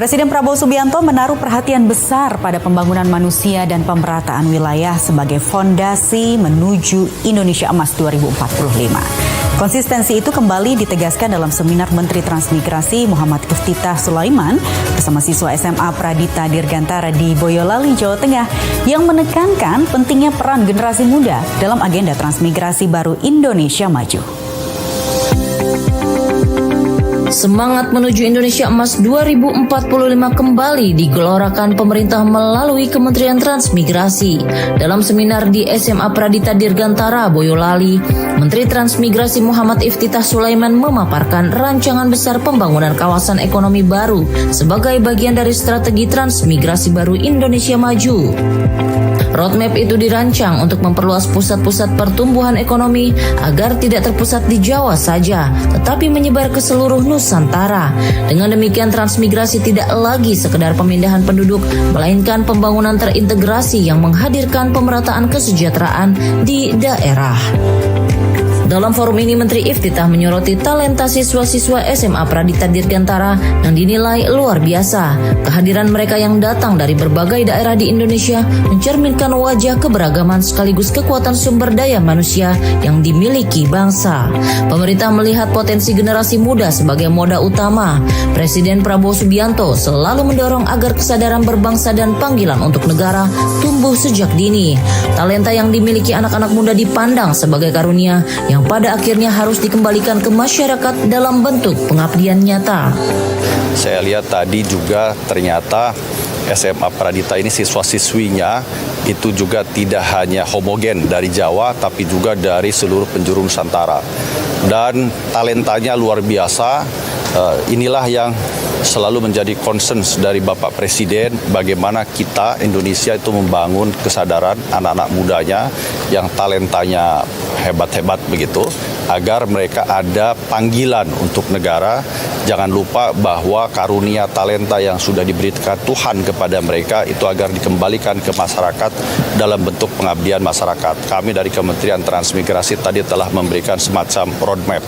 Presiden Prabowo Subianto menaruh perhatian besar pada pembangunan manusia dan pemerataan wilayah sebagai fondasi menuju Indonesia Emas 2045. Konsistensi itu kembali ditegaskan dalam seminar Menteri Transmigrasi Muhammad Iftithah Sulaiman bersama siswa SMA Pradita Dirgantara di Boyolali, Jawa Tengah yang menekankan pentingnya peran generasi muda dalam agenda transmigrasi baru Indonesia Maju. Semangat menuju Indonesia Emas 2045 kembali digelorakan pemerintah melalui Kementerian Transmigrasi. Dalam seminar di SMA Pradita Dirgantara, Boyolali, Menteri Transmigrasi Muhammad Iftithah Sulaiman memaparkan rancangan besar pembangunan kawasan ekonomi baru sebagai bagian dari strategi transmigrasi baru Indonesia Maju. Roadmap itu dirancang untuk memperluas pusat-pusat pertumbuhan ekonomi agar tidak terpusat di Jawa saja, tetapi menyebar ke seluruh Nusantara. Dengan demikian transmigrasi tidak lagi sekedar pemindahan penduduk, melainkan pembangunan terintegrasi yang menghadirkan pemerataan kesejahteraan di daerah. Dalam forum ini, Menteri Iftithah menyoroti talenta siswa-siswa SMA Pradita Dirgantara yang dinilai luar biasa. Kehadiran mereka yang datang dari berbagai daerah di Indonesia mencerminkan wajah keberagaman sekaligus kekuatan sumber daya manusia yang dimiliki bangsa. Pemerintah melihat potensi generasi muda sebagai moda utama. Presiden Prabowo Subianto selalu mendorong agar kesadaran berbangsa dan panggilan untuk negara tumbuh sejak dini. Talenta yang dimiliki anak-anak muda dipandang sebagai karunia yang pada akhirnya harus dikembalikan ke masyarakat dalam bentuk pengabdian nyata. Saya lihat tadi juga ternyata SMA Pradita ini siswa-siswinya itu juga tidak hanya homogen dari Jawa tapi juga dari seluruh penjuru Nusantara. Dan talentanya luar biasa. Inilah yang selalu menjadi concern dari Bapak Presiden, bagaimana kita Indonesia itu membangun kesadaran anak-anak mudanya yang talentanya hebat-hebat begitu, agar mereka ada panggilan untuk negara. Jangan lupa bahwa karunia talenta yang sudah diberikan Tuhan kepada mereka itu agar dikembalikan ke masyarakat dalam bentuk pengabdian masyarakat. Kami dari Kementerian Transmigrasi tadi telah memberikan semacam roadmap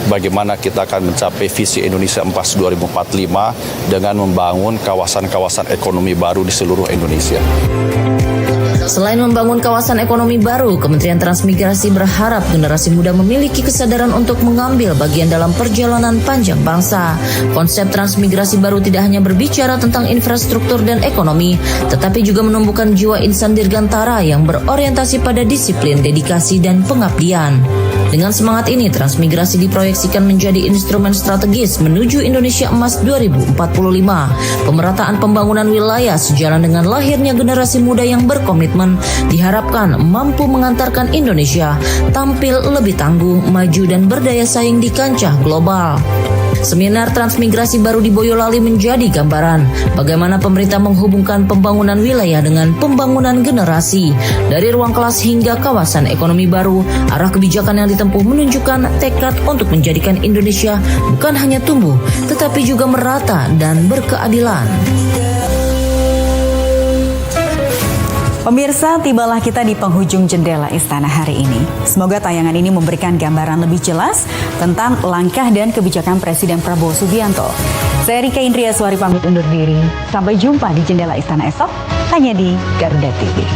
bagaimana kita akan mencapai visi Indonesia Emas 2045 dengan membangun kawasan-kawasan ekonomi baru di seluruh Indonesia. Selain membangun kawasan ekonomi baru, Kementerian Transmigrasi berharap generasi muda memiliki kesadaran untuk mengambil bagian dalam perjalanan panjang bangsa. Konsep transmigrasi baru tidak hanya berbicara tentang infrastruktur dan ekonomi, tetapi juga menumbuhkan jiwa insan dirgantara yang berorientasi pada disiplin, dedikasi, dan pengabdian. Dengan semangat ini, transmigrasi diproyeksikan menjadi instrumen strategis menuju Indonesia Emas 2045. Pemerataan pembangunan wilayah sejalan dengan lahirnya generasi muda yang berkomitmen diharapkan mampu mengantarkan Indonesia tampil lebih tangguh, maju, dan berdaya saing di kancah global. Seminar transmigrasi baru di Boyolali menjadi gambaran bagaimana pemerintah menghubungkan pembangunan wilayah dengan pembangunan generasi. Dari ruang kelas hingga kawasan ekonomi baru, arah kebijakan yang ditempuh menunjukkan tekad untuk menjadikan Indonesia bukan hanya tumbuh, tetapi juga merata dan berkeadilan. Pemirsa, tibalah kita di penghujung jendela istana hari ini. Semoga tayangan ini memberikan gambaran lebih jelas tentang langkah dan kebijakan Presiden Prabowo Subianto. Saya Rika Indriaswari pamit undur diri. Sampai jumpa di jendela istana esok, hanya di Garuda TV.